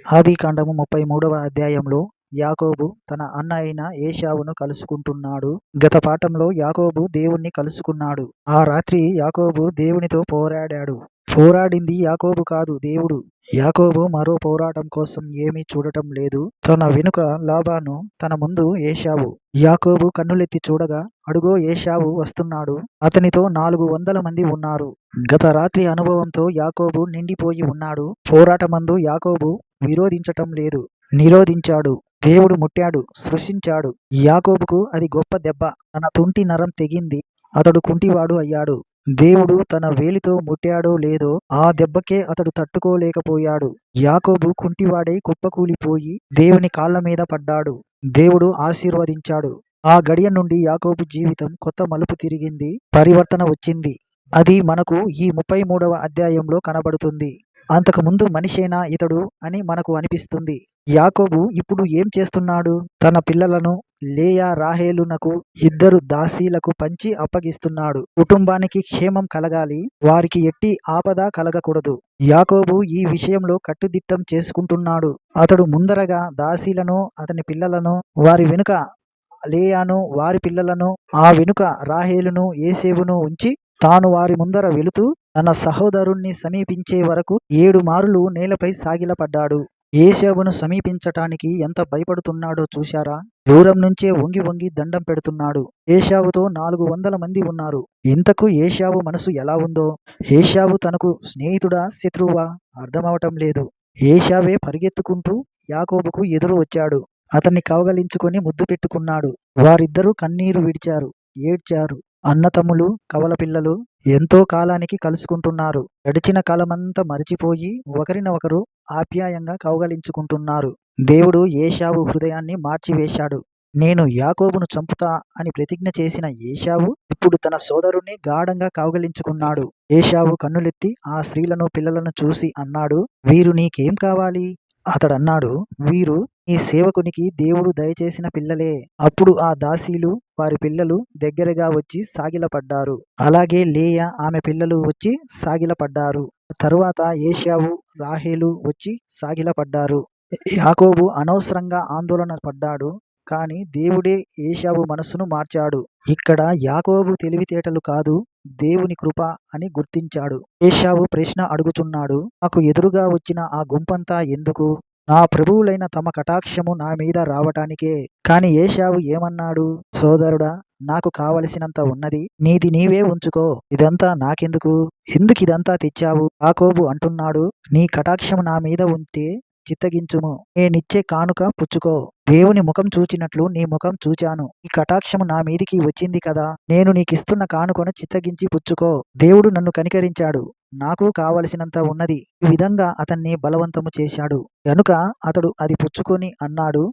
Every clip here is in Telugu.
ఆదికాండము 33వ అధ్యాయంలో యాకోబు తన అన్న అయిన ఏశావును కలుసుకుంటున్నాడు. గత పాఠంలో యాకోబు దేవుణ్ణి కలుసుకున్నాడు. ఆ రాత్రి యాకోబు దేవునితో పోరాడాడు. పోరాడింది యాకోబు కాదు, దేవుడు. యాకోబు మరో పోరాటం కోసం ఏమీ చూడటం లేదు. తన వెనుక లాబాను, తన ముందు ఏశావు. యాకోబు కన్నులెత్తి చూడగా అడుగో ఏశావు వస్తున్నాడు. అతనితో 400 మంది ఉన్నారు. గత రాత్రి అనుభవంతో యాకోబు నిండిపోయి ఉన్నాడు. పోరాటమందు యాకోబు విరోధించటం లేదు, నిరోధించాడు. దేవుడు ముట్టాడు, సృష్టించాడు. యాకోబుకు అది గొప్ప దెబ్బ. తన తుంటి నరం తెగింది. అతడు కుంటివాడు అయ్యాడు. దేవుడు తన వేలితో ముట్టాడో లేదో ఆ దెబ్బకే అతడు తట్టుకోలేకపోయాడు. యాకోబు కుంటివాడై కుప్పకూలిపోయి దేవుని కాళ్ళ మీద పడ్డాడు. దేవుడు ఆశీర్వదించాడు. ఆ గడియ నుండి యాకోబు జీవితం కొత్త మలుపు తిరిగింది, పరివర్తన వచ్చింది. అది మనకు ఈ 33వ అధ్యాయంలో కనబడుతుంది. అంతకు ముందు మనిషేనా ఇతడు అని మనకు అనిపిస్తుంది. యాకోబు ఇప్పుడు ఏం చేస్తున్నాడు? తన పిల్లలను లేయా రాహేలునకు 2 దాసీలకు పంచి అప్పగిస్తున్నాడు. కుటుంబానికి క్షేమం కలగాలి, వారికి ఎట్టి ఆపద కలగకూడదు. యాకోబు ఈ విషయంలో కట్టుదిట్టం చేసుకుంటున్నాడు. అతడు ముందరగా దాసీలను, అతని పిల్లలను, వారి వెనుక లేయాను, వారి పిల్లలను, ఆ వెనుక రాహేలును, ఏసేవును ఉంచి తాను వారి ముందర వెళుతూ తన సహోదరుణ్ణి సమీపించే వరకు 7 మారులు నేలపై సాగిలపడ్డాడు. ఏశావును సమీపించటానికి ఎంత భయపడుతున్నాడో చూశారా? దూరం నుంచే వంగి వంగి దండం పెడుతున్నాడు. ఏశావుతో 400 మంది ఉన్నారు. ఇంతకు ఏశావు మనసు ఎలా ఉందో? ఏశావు తనకు స్నేహితుడా, శత్రువా అర్థమవటం లేదు. ఏశావే పరిగెత్తుకుంటూ యాకోబుకు ఎదురు వచ్చాడు. అతన్ని కౌగలించుకొని ముద్దు పెట్టుకున్నాడు. వారిద్దరూ కన్నీరు విడిచారు, ఏడ్చారు. అన్నతమ్ములు, కవల పిల్లలు ఎంతో కాలానికి కలుసుకుంటున్నారు. గడిచిన కాలమంతా మరిచిపోయి ఒకరినొకరు ఆప్యాయంగా కౌగలించుకుంటున్నారు. దేవుడు ఏశావు హృదయాన్ని మార్చివేశాడు. నేను యాకోబును చంపుతా అని ప్రతిజ్ఞ చేసిన ఏశావు ఇప్పుడు తన సోదరుణ్ణి గాఢంగా కౌగలించుకున్నాడు. ఏశావు కన్నులెత్తి ఆ స్త్రీలను, పిల్లలను చూసి అన్నాడు, వీరు నీకేం కావాలి? అతడన్నాడు, వీరు నీ సేవకునికి దేవుడు దయచేసిన పిల్లలే. అప్పుడు ఆ దాసీలు, వారి పిల్లలు దగ్గరగా వచ్చి సాగిలపడ్డారు. అలాగే లేయా, ఆమె పిల్లలు వచ్చి సాగిలపడ్డారు. తరువాత ఏశావు, రాహేలు వచ్చి సాగిలపడ్డారు. యాకోబు అనవసరంగా ఆందోళన పడ్డాడు, కానీ దేవుడే ఏశావు మనస్సును మార్చాడు. ఇక్కడ యాకోబు తెలివితేటలు కాదు, దేవుని కృప అని గుర్తించాడు. ఏశావు ప్రశ్న అడుగుతున్నాడు, నాకు ఎదురుగా వచ్చిన ఆ గుంపంతా ఎందుకు? నా ప్రభువులైన తమ కటాక్షము నా మీద రావటానికే. కాని ఏశావు ఏమన్నాడు? సోదరుడా, నాకు కావలసినంత ఉన్నది, నీది నీవే ఉంచుకో, ఇదంతా నాకెందుకు? ఎందుకిదంతా తెచ్చావు? యాకోబు అంటున్నాడు, నీ కటాక్షము నా మీద ఉంటే చిత్తగించుము, నేనిచ్చే కానుక పుచ్చుకో. దేవుని ముఖం చూచినట్లు నీ ముఖం చూచాను. ఈ కటాక్షము నా మీదికి వచ్చింది కదా, నేను నీకిస్తున్న కానుకను చిత్తగించి పుచ్చుకో. దేవుడు నన్ను కనికరించాడు, నాకు కావలసినంత ఉన్నది. ఈ విధంగా అతన్ని బలవంతము చేశాడు గనుక అతడు అది పుచ్చుకొని అన్నాడు,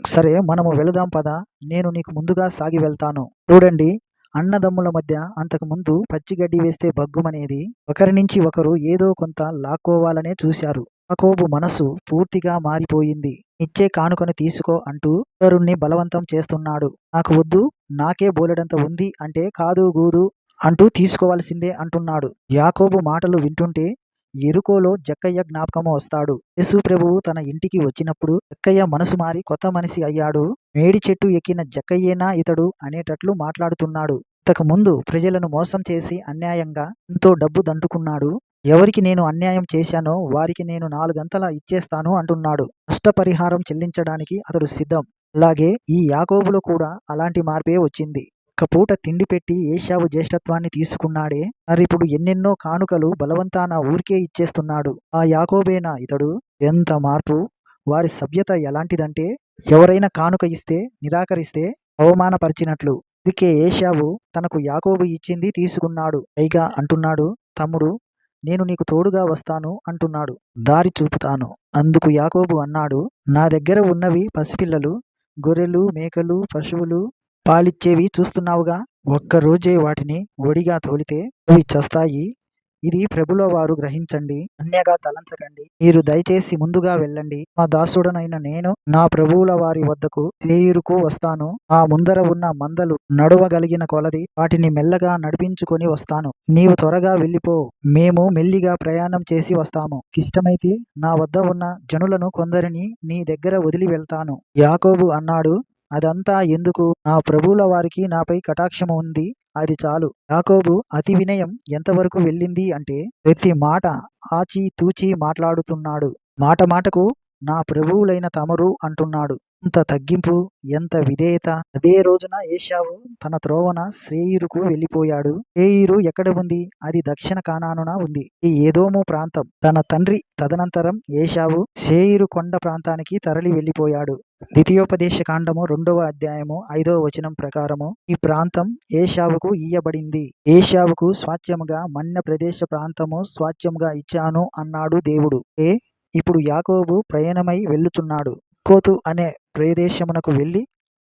సరే మనము వెళదాం పద, నేను నీకు ముందుగా సాగి వెళ్తాను. చూడండి, అన్నదమ్ముల మధ్య అంతకు ముందు పచ్చిగడ్డి వేస్తే బగ్గుమనేది. ఒకరి నుంచి ఒకరు ఏదో కొంత లాక్కోవాలనే చూశారు. యాకోబు మనసు పూర్తిగా మారిపోయింది. ఇచ్చే కానుకను తీసుకో అంటూ సోదరుణ్ణి బలవంతం చేస్తున్నాడు. నాకు వద్దు, నాకే బోలెడంత ఉంది అంటే కాదు గూదు అంటూ తీసుకోవాల్సిందే అంటున్నాడు. యాకోబు మాటలు వింటుంటే యెరికోలో జక్కయ్య జ్ఞాపకము వస్తాడు. యేసు ప్రభువు తన ఇంటికి వచ్చినప్పుడు జక్కయ్య మనసు మారి కొత్త మనిషి అయ్యాడు. మేడి చెట్టు ఎక్కిన జక్కయ్యేనా ఇతడు అనేటట్లు మాట్లాడుతున్నాడు. ఇంతకు ముందు ప్రజలను మోసం చేసి అన్యాయంగా ఎంతో డబ్బు దండుకున్నాడు. ఎవరికి నేను అన్యాయం చేశానో వారికి నేను 4 అంతలా ఇచ్చేస్తాను అంటున్నాడు. నష్టపరిహారం చెల్లించడానికి అతడు సిద్ధం. అలాగే ఈ యాకోబులో కూడా అలాంటి మార్పే వచ్చింది. ఒక పూట తిండి పెట్టి ఏశావు జ్యేష్ఠత్వాన్ని తీసుకున్నాడే, మరిప్పుడు ఎన్నెన్నో కానుకలు బలవంతాన ఊరికే ఇచ్చేస్తున్నాడు. ఆ యాకోబేనా ఇతడు? ఎంత మార్పు! వారి సభ్యత ఎలాంటిదంటే ఎవరైనా కానుక ఇస్తే నిరాకరిస్తే అవమానపరిచినట్లు. అందుకే ఏశావు తనకు యాకోబు ఇచ్చింది తీసుకున్నాడు. పైగా అంటున్నాడు, తమ్ముడు, నేను నీకు తోడుగా వస్తాను అంటున్నాడు, దారి చూపుతాను. అందుకు యాకోబు అన్నాడు, నా దగ్గర ఉన్నవి పసిపిల్లలు, గొర్రెలు, మేకలు, పశువులు, పాలిచ్చేవి చూస్తున్నావుగా. ఒక్కరోజే వాటిని ఒడిగా తోలితే అవి చస్తాయి. ఇది ప్రభుల వారు గ్రహించండి, అన్యగా తలంచకండి. మీరు దయచేసి ముందుగా వెళ్ళండి. మా దాసుడనైన నేను నా ప్రభువుల వారి వద్దకు సేయీరుకు వస్తాను. ఆ ముందర ఉన్న మందలు నడువగలిగిన కొలది వాటిని మెల్లగా నడిపించుకొని వస్తాను. నీవు త్వరగా వెళ్ళిపో. మేము మెల్లిగా ప్రయాణం చేసి వస్తాము. ఇష్టమైతే నా వద్ద ఉన్న జనులను కొందరిని నీ దగ్గర వదిలి వెళ్తాను. యాకోబు అన్నాడు, అదంతా ఎందుకు? నా ప్రభువుల వారికి నాపై కటాక్షము ఉంది, అది చాలు. యాకోబు అతి వినయం ఎంతవరకు వెళ్ళింది అంటే ప్రతి మాట ఆచి తూచి మాట్లాడుతున్నాడు. మాట మాటకు నా ప్రభువులైన తమరు అంటున్నాడు. ఎంత తగ్గింపు, ఎంత విధేయత! అదే రోజున ఏశావు తన త్రోవన శేయీరుకు వెళ్ళిపోయాడు. శేయీరు ఎక్కడ ఉంది? అది దక్షిణ కానానున ఉంది. ఈ ఏదోము ప్రాంతం. తన తండ్రి తదనంతరం ఏశావు శేయీరు కొండ ప్రాంతానికి తరలి వెళ్ళిపోయాడు. ద్వితీయోపదేశ కాండము 2వ అధ్యాయము 5వ వచనం ప్రకారము ఈ ప్రాంతం ఏశావుకు ఇయ్యబడింది. ఏశావుకు స్వాస్థ్యముగా మన్య ప్రదేశ ప్రాంతము స్వాస్థ్యముగా ఇచ్చాను అన్నాడు దేవుడు. ఇప్పుడు యాకోబు ప్రయాణమై వెళ్ళుచున్నాడు. కోతు అనే ప్రదేశమునకు వెళ్ళి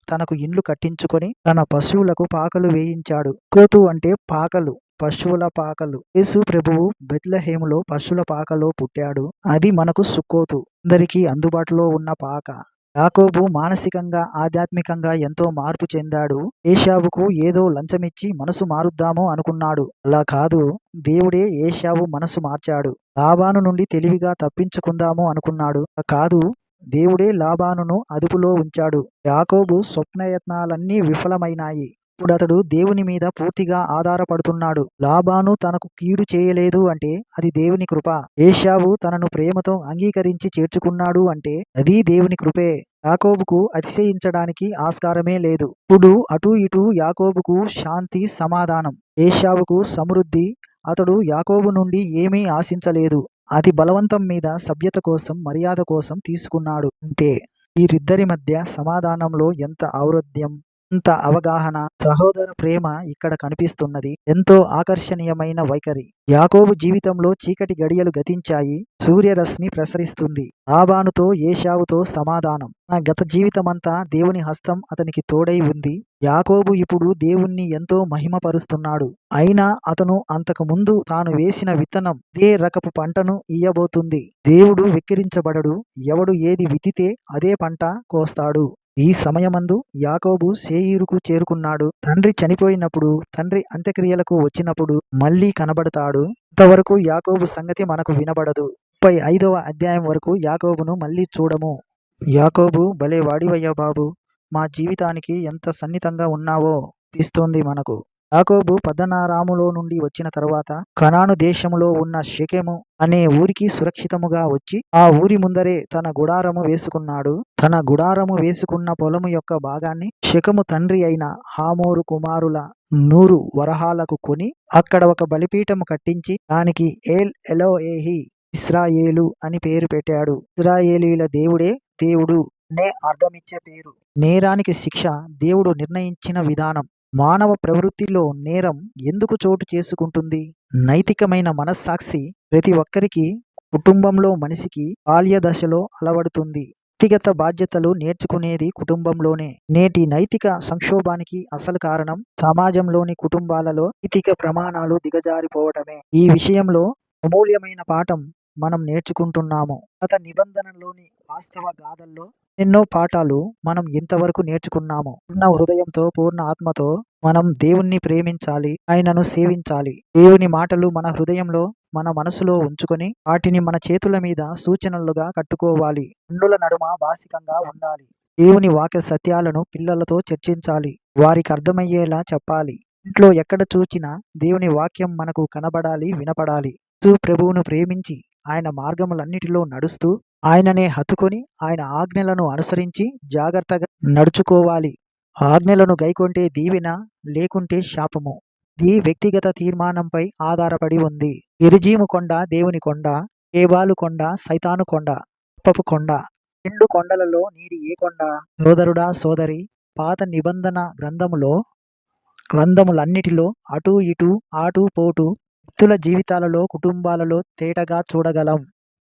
తనకు ఇండ్లు కట్టించుకొని తన పశువులకు పాకలు వేయించాడు. కోతు అంటే పాకలు, పశువుల పాకలు. యేసు ప్రభువు బెత్లెహేములో పశువుల పాకలో పుట్టాడు. అది మనకు సుక్కోతు, అందరికీ అందుబాటులో ఉన్న పాక. యాకోబు మానసికంగా ఆధ్యాత్మికంగా ఎంతో మార్పు చెందాడు. ఏశావుకు ఏదో లంచమిచ్చి మనసు మారుద్దాము అనుకున్నాడు. అలా కాదు, దేవుడే ఏశావు మనసు మార్చాడు. లాబాను నుండి తెలివిగా తప్పించుకుందాము అనుకున్నాడు. కాదు, దేవుడే లాబానును అదుపులో ఉంచాడు. యాకోబు స్వప్నయత్నాలన్నీ విఫలమైనాయి. ఇప్పుడు అతడు దేవుని మీద పూర్తిగా ఆధారపడుతున్నాడు. లాబాను తనకు కీడు చేయలేదు అంటే అది దేవుని కృప. ఏశావు తనను ప్రేమతో అంగీకరించి చేర్చుకున్నాడు అంటే అది దేవుని కృపే. యాకోబుకు అతిశయించడానికి ఆస్కారమే లేదు. ఇప్పుడు అటు ఇటు యాకోబుకు శాంతి, సమాధానం. ఏశావుకు సమృద్ధి. అతడు యాకోబు నుండి ఏమీ ఆశించలేదు. అది బలవంతం మీద సభ్యత కోసం, మర్యాద కోసం తీసుకున్నాడు అంతే. వీరిద్దరి మధ్య సమాధానంలో ఎంత ఔన్నత్యం, ఎంత అవగాహన, సహోదర ప్రేమ ఇక్కడ కనిపిస్తున్నది. ఎంతో ఆకర్షణీయమైన వైఖరి. యాకోబు జీవితంలో చీకటి గడియలు గతించాయి. సూర్యరశ్మి ప్రసరిస్తుంది. లాబానుతో, ఏశావుతో సమాధానం. నా గత జీవితమంతా దేవుని హస్తం అతనికి తోడై ఉంది. యాకోబు ఇప్పుడు దేవుణ్ణి ఎంతో మహిమపరుస్తున్నాడు. అయినా అతను అంతకు ముందు తాను వేసిన విత్తనం ఇదే రకపు పంటను ఇయ్యబోతుంది. దేవుడు వెక్కిరించబడడు. ఎవడు ఏది విత్తితే అదే పంట కోస్తాడు. ఈ సమయమందు యాకోబు శేయీరుకు చేరుకున్నాడు. తండ్రి చనిపోయినప్పుడు, తండ్రి అంత్యక్రియలకు వచ్చినప్పుడు మళ్ళీ కనబడతాడు. ఇంతవరకు యాకోబు సంగతి మనకు వినబడదు. 35వ అధ్యాయం వరకు యాకోబును మళ్ళీ చూడము. యాకోబు, భలే వాడివయ్యా బాబు, మా జీవితానికి ఎంత సన్నిహితంగా ఉన్నావో అనిపిస్తోంది మనకు. యాకోబు పద్దనారాములో నుండి వచ్చిన తరువాత కనాను దేశములో ఉన్న షెకెము అనే ఊరికి సురక్షితముగా వచ్చి ఆ ఊరి ముందరే తన గుడారము వేసుకున్నాడు. తన గుడారము వేసుకున్న పొలము యొక్క భాగాన్ని షెకెము తండ్రి అయిన హామోరు కుమారుల 100 వరహాలకు కొని అక్కడ ఒక బలిపీఠము కట్టించి దానికి ఏల్ ఎలోహేహి ఇశ్రాయేలు అని పేరు పెట్టాడు. ఇశ్రాయేలీల దేవుడే దేవుడు అనే అర్థమిచ్చే పేరు. నేరానికి శిక్ష దేవుడు నిర్ణయించిన విధానం. మానవ ప్రవృత్తిలో నేరం ఎందుకు చోటు చేసుకుంటుంది? నైతికమైన మనస్సాక్షి ప్రతి ఒక్కరికి కుటుంబంలో మనిషికి బాల్య దశలో అలవడుతుంది. వ్యక్తిగత బాధ్యతలు నేర్చుకునేది కుటుంబంలోనే. నేటి నైతిక సంక్షోభానికి అసలు కారణం సమాజంలోని కుటుంబాలలో నైతిక ప్రమాణాలు దిగజారిపోవటమే. ఈ విషయంలో అమూల్యమైన పాఠం మనం నేర్చుకుంటున్నాము. గత నిబంధనలోని వాస్తవ గాథల్లో ఎన్నో పాఠాలు మనం ఇంతవరకు నేర్చుకున్నాము. పూర్ణ హృదయంతో, పూర్ణ ఆత్మతో మనం దేవుణ్ణి ప్రేమించాలి, ఆయనను సేవించాలి. దేవుని మాటలు మన హృదయంలో, మన మనసులో ఉంచుకొని వాటిని మన చేతుల మీద సూచనలుగా కట్టుకోవాలి. కన్నుల నడుమ బాసికంగా ఉండాలి. దేవుని వాక్య సత్యాలను పిల్లలతో చర్చించాలి. వారికి అర్థమయ్యేలా చెప్పాలి. ఇంట్లో ఎక్కడ చూచినా దేవుని వాక్యం మనకు కనబడాలి, వినపడాలి. ప్రభువును ప్రేమించి ఆయన మార్గములన్నిటిలో నడుస్తూ ఆయననే హత్తుకొని ఆయన ఆజ్ఞలను అనుసరించి జాగ్రత్తగా నడుచుకోవాలి. ఆజ్ఞలను గైకొంటే దీవెన, లేకుంటే శాపము. ఈ వ్యక్తిగత తీర్మానంపై ఆధారపడి ఉంది. ఎరిజీము కొండ దేవుని కొండ, ఏబాలు కొండ సైతాను కొండ, అప్పపు కొండ. 2 కొండలలో నీది ఏ కొండ? సోదరుడా, సోదరి, పాత నిబంధన గ్రంథములన్నిటిలో అటూ ఇటూ, ఆటూ పోటు వ్యక్తుల జీవితాలలో, కుటుంబాలలో తేటగా చూడగలం.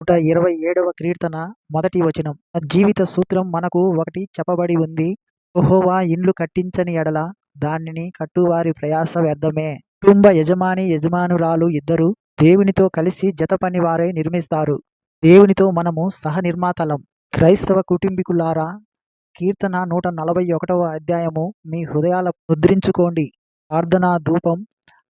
127వ కీర్తన 1వ వచనం. జీవిత సూత్రం మనకు ఒకటి చెప్పబడి ఉంది. యెహోవా ఇండ్లు కట్టించని ఎడల దానిని కట్టువారి ప్రయాస వ్యర్థమే. కుటుంబ యజమాని, యజమానురాలు ఇద్దరు దేవునితో కలిసి జతపని వారై నిర్మిస్తారు. దేవునితో మనము సహనిర్మాతలం. క్రైస్తవ కుటుంబీకులారా, కీర్తన 141వ అధ్యాయము మీ హృదయాల ముద్రించుకోండి. ప్రార్థనా ధూపం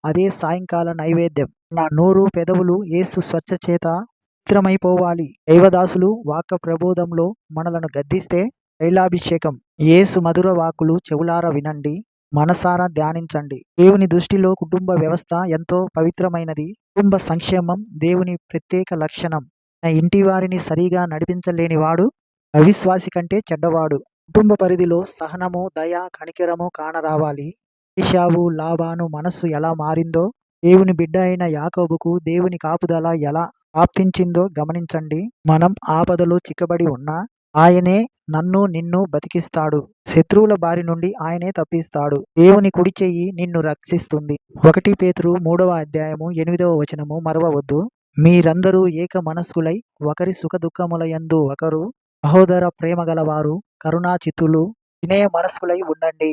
అదే సాయంకాల నైవేద్యం. నా నోరు పెదవులు యేసు స్వచ్ఛ చేత పవిత్రమైపోవాలి. దైవదాసులు వాక్య ప్రబోధంలో మనలను గద్దిస్తే తైలాభిషేకం. యేసు మధుర వాక్కులు చెవులారా వినండి, మనసారా ధ్యానించండి. దేవుని దృష్టిలో కుటుంబ వ్యవస్థ ఎంతో పవిత్రమైనది. కుటుంబ సంక్షేమం దేవుని ప్రత్యేక లక్షణం. తన ఇంటి వారిని సరిగా నడిపించలేనివాడు అవిశ్వాసి కంటే చెడ్డవాడు. కుటుంబ పరిధిలో సహనము, దయ, కనికరము కానరావాలి. ఏశావు, లాబాను మనస్సు ఎలా మారిందో, దేవుని బిడ్డ అయిన యాకోబుకు దేవుని కాపుదల ఎలా ప్రాప్తించిందో గమనించండి. మనం ఆపదలో చిక్కబడి ఉన్నా ఆయనే నన్ను నిన్ను బతికిస్తాడు. శత్రువుల బారి నుండి ఆయనే తప్పిస్తాడు. దేవుని కుడి చెయ్యి నిన్ను రక్షిస్తుంది. 1 పేతురు 3వ అధ్యాయము 8వ వచనము మరవవద్దు. మీరందరూ ఏక మనస్కులై ఒకరి సుఖ దుఃఖములయందు ఒకరు సహోదర ప్రేమ గలవారు, కరుణాచిత్తులు, వినయ మనస్కులై ఉండండి.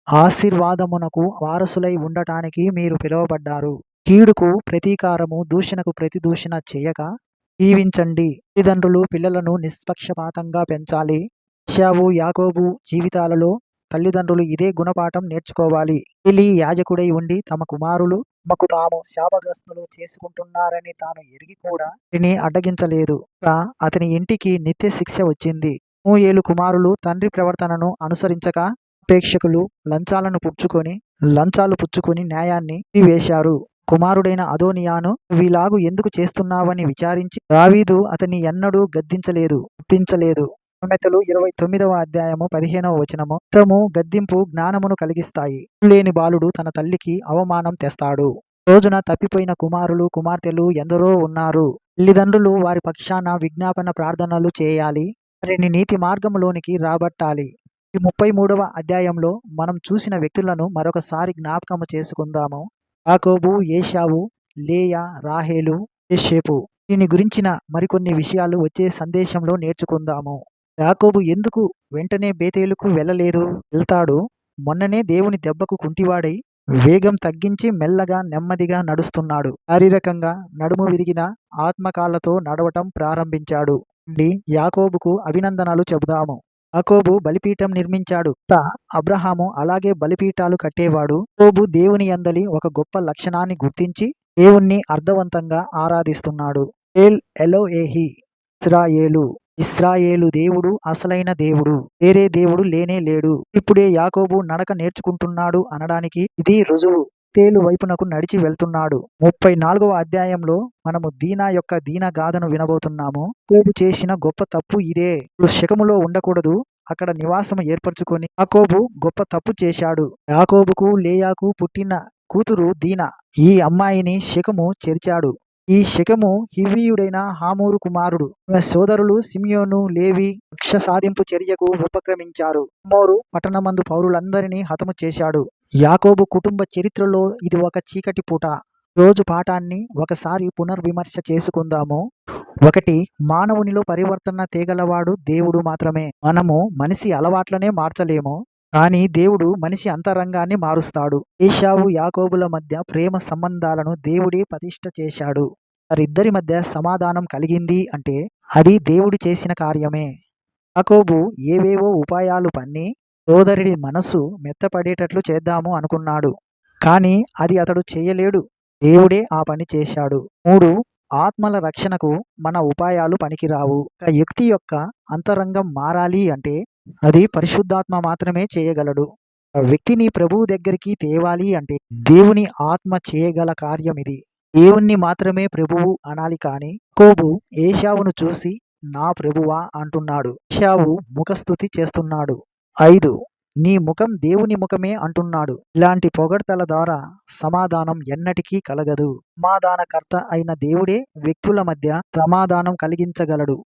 ఆశీర్వాదమునకు వారసులై ఉండటానికి మీరు పిలువబడ్డారు. కీడుకు ప్రతీకారము, దూషణకు ప్రతి దూషణ చేయక దీవించండి. తల్లిదండ్రులు పిల్లలను నిష్పక్షపాతంగా పెంచాలి. ఏశావు, యాకోబు జీవితాలలో తల్లిదండ్రులు ఇదే గుణపాఠం నేర్చుకోవాలి. ఏలీ యాజకుడై ఉండి తమ కుమారులు తమకు తాము శాపగ్రస్తులు చేసుకుంటున్నారని తాను ఎరిగి కూడా వారిని అడ్డగించలేదు. అతని ఇంటికి నిత్య శిక్ష వచ్చింది. సమూయేలు కుమారులు తండ్రి ప్రవర్తనను అనుసరించక అపేక్షకులు లంచాలు పుచ్చుకొని న్యాయాన్ని వేశారు. కుమారుడైన అదోనియాను వీలాగు ఎందుకు చేస్తున్నావని విచారించి దావీదు అతన్ని ఎన్నడూ గద్దించలేదు, ఒప్పించలేదు. సామెతలు 29వ అధ్యాయము 15వ వచనము. హితము, గద్దింపు జ్ఞానమును కలిగిస్తాయి. లేని బాలుడు తన తల్లికి అవమానం తెస్తాడు. రోజున తప్పిపోయిన కుమారులు, కుమార్తెలు ఎందరో ఉన్నారు. తల్లిదండ్రులు వారి పక్షాన విజ్ఞాపన ప్రార్థనలు చేయాలి. వారిని నీతి మార్గంలోనికి రాబట్టాలి. ఈ 33వ అధ్యాయంలో మనం చూసిన వ్యక్తులను మరొకసారి జ్ఞాపకము చేసుకుందాము. యాకోబు, ఏశావు, లేయా, రాహేలు, యోసేపు. దీని గురించిన మరికొన్ని విషయాలు వచ్చే సందేశంలో నేర్చుకుందాము. యాకోబు ఎందుకు వెంటనే బేతేలుకు వెళ్ళలేదు? వెళ్తాడు. మొన్ననే దేవుని దెబ్బకు కుంటివాడై వేగం తగ్గించి మెల్లగా నెమ్మదిగా నడుస్తున్నాడు. శారీరకంగా నడుము విరిగిన ఆత్మకాళ్లతో నడవటం ప్రారంభించాడు. యాకోబుకు అభినందనలు చెబుదాము. యాకోబు బలిపీఠం నిర్మించాడు. అబ్రహాము అలాగే బలిపీఠాలు కట్టేవాడు. యాకోబు దేవుని యందలి ఒక గొప్ప లక్షణాన్ని గుర్తించి దేవుణ్ణి అర్థవంతంగా ఆరాధిస్తున్నాడు. ఎల్ ఎలోహి, ఇశ్రాయేలు దేవుడు అసలైన దేవుడు, వేరే దేవుడు లేనే లేడు. ఇప్పుడే యాకోబు నడక నేర్చుకుంటున్నాడు అనడానికి ఇది రుజువు. తేలు వైపునకు నడిచి వెళ్తున్నాడు. 34వ అధ్యాయంలో మనము దీనా యొక్క దీన గాథను వినబోతున్నాము. యాకోబు చేసిన గొప్ప తప్పు ఇదే. శెకెములో ఉండకూడదు, అక్కడ నివాసం ఏర్పరచుకొని యాకోబు గొప్ప తప్పు చేశాడు. యాకోబుకు లేయాకు పుట్టిన కూతురు దీనా. ఈ అమ్మాయిని షెకెము చేర్చాడు. ఈ షెకెము హివ్వీయుడైన హామూరు కుమారుడు. సోదరులు సిమియోను, లేవి కక్ష సాధింపు చర్యకు ఉపక్రమించారు. హమోరు పట్టణమందు పౌరులందరినీ హతము చేశాడు. యాకోబు కుటుంబ చరిత్రలో ఇది ఒక చీకటి పూట. రోజు పాఠాన్ని ఒకసారి పునర్విమర్శ చేసుకుందాము. 1. మానవునిలో పరివర్తన తేగలవాడు దేవుడు మాత్రమే. మనము మనిషి అలవాట్లనే మార్చలేము, కానీ దేవుడు మనిషి అంతరంగాన్ని మారుస్తాడు. ఏశావు, యాకోబుల మధ్య ప్రేమ సంబంధాలను దేవుడే ప్రతిష్ఠ చేశాడు. వారిద్దరి మధ్య సమాధానం కలిగింది అంటే అది దేవుడు చేసిన కార్యమే. యాకోబు ఏవేవో ఉపాయాలు పన్ని సోదరుడి మనసు మెత్తపడేటట్లు చేద్దాము అనుకున్నాడు, కానీ అది అతడు చేయలేడు. దేవుడే ఆ పని చేశాడు. 3. ఆత్మల రక్షణకు మన ఉపాయాలు పనికిరావు. ఒక వ్యక్తి యొక్క అంతరంగం మారాలి అంటే అది పరిశుద్ధాత్మ మాత్రమే చేయగలడు. ఆ వ్యక్తిని ప్రభువు దగ్గరికి తేవాలి అంటే దేవుని ఆత్మ చేయగల కార్యం ఇది. దేవుణ్ణి మాత్రమే ప్రభువు అనాలి. కానీ యాకోబు ఏశావును చూసి నా ప్రభువా అంటున్నాడు. ఏశావు ముఖస్తుతి చేస్తున్నాడు. 5. నీ ముఖం దేవుని ముఖమే అంటున్నాడు. ఇలాంటి పొగడ్తల ద్వారా సమాధానం ఎన్నటికీ కలగదు. సమాధానకర్త అయిన దేవుడే వ్యక్తుల మధ్య సమాధానం కలిగించగలడు.